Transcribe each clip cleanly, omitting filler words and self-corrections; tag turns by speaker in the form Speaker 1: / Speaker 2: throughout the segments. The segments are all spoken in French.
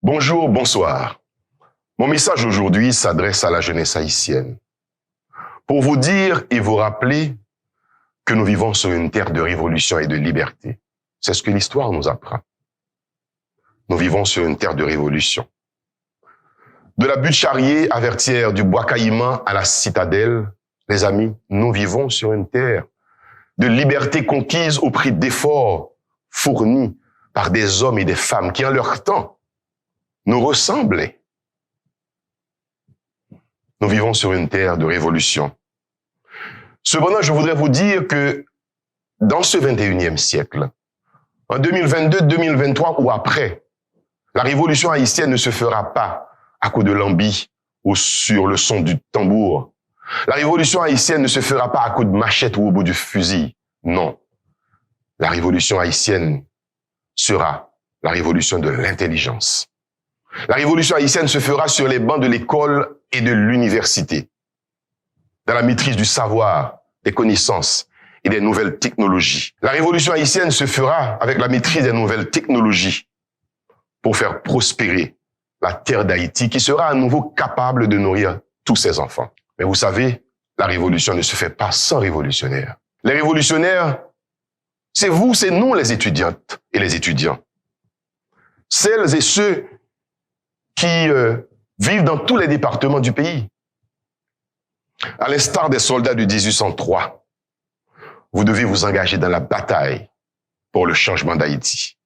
Speaker 1: Bonjour, bonsoir. Mon message aujourd'hui s'adresse à la jeunesse haïtienne. Pour vous dire et vous rappeler que nous vivons sur une terre de révolution et de liberté. C'est ce que l'histoire nous apprend. Nous vivons sur une terre de révolution. De la butte Charrier à Vertières, du bois Caïman à la citadelle, les amis, nous vivons sur une terre de liberté conquise au prix d'efforts fournis par des hommes et des femmes qui, en leur temps, nous ressemblaient. Nous vivons sur une terre de révolution. Cependant, je voudrais vous dire que dans ce 21e siècle, en 2022, 2023 ou après, la révolution haïtienne ne se fera pas à coup de lambi ou sur le son du tambour. La révolution haïtienne ne se fera pas à coup de machette ou au bout du fusil. Non. La révolution haïtienne sera la révolution de l'intelligence. La révolution haïtienne se fera sur les bancs de l'école et de l'université, dans la maîtrise du savoir, des connaissances et des nouvelles technologies. La révolution haïtienne se fera avec la maîtrise des nouvelles technologies pour faire prospérer la terre d'Haïti qui sera à nouveau capable de nourrir tous ses enfants. Mais vous savez, la révolution ne se fait pas sans révolutionnaires. Les révolutionnaires, c'est vous, c'est nous les étudiantes et les étudiants. Celles et ceux qui vivent dans tous les départements du pays. À l'instar des soldats de 1803, vous devez vous engager dans la bataille pour le changement d'Haïti.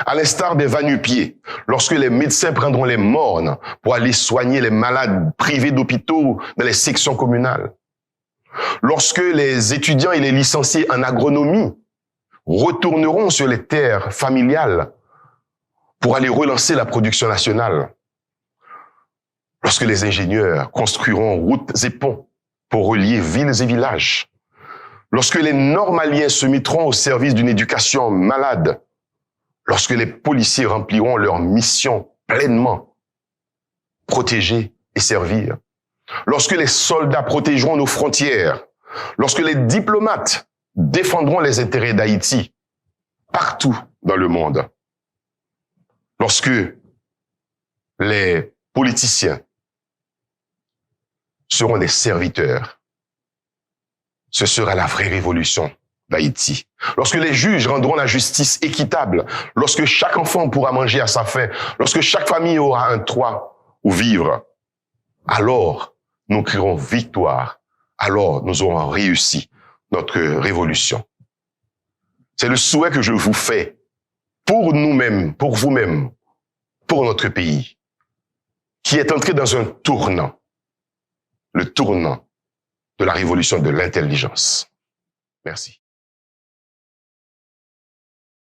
Speaker 1: À l'instar des va-nu-pieds, lorsque les médecins prendront les mornes pour aller soigner les malades privés d'hôpitaux dans les sections communales. Lorsque les étudiants et les licenciés en agronomie retourneront sur les terres familiales pour aller relancer la production nationale. Lorsque les ingénieurs construiront routes et ponts pour relier villes et villages. Lorsque les normaliens se mettront au service d'une éducation malade. Lorsque les policiers rempliront leur mission pleinement, protéger et servir. Lorsque les soldats protégeront nos frontières. Lorsque les diplomates défendront les intérêts d'Haïti partout dans le monde. Lorsque les politiciens seront des serviteurs, ce sera la vraie révolution d'Haïti. Lorsque les juges rendront la justice équitable, lorsque chaque enfant pourra manger à sa faim, lorsque chaque famille aura un toit où vivre, alors nous crierons victoire, alors nous aurons réussi notre révolution. C'est le souhait que je vous fais pour nous-mêmes, pour vous-même, pour notre pays, qui est entré dans un tournant, le tournant de la révolution de l'intelligence. Merci.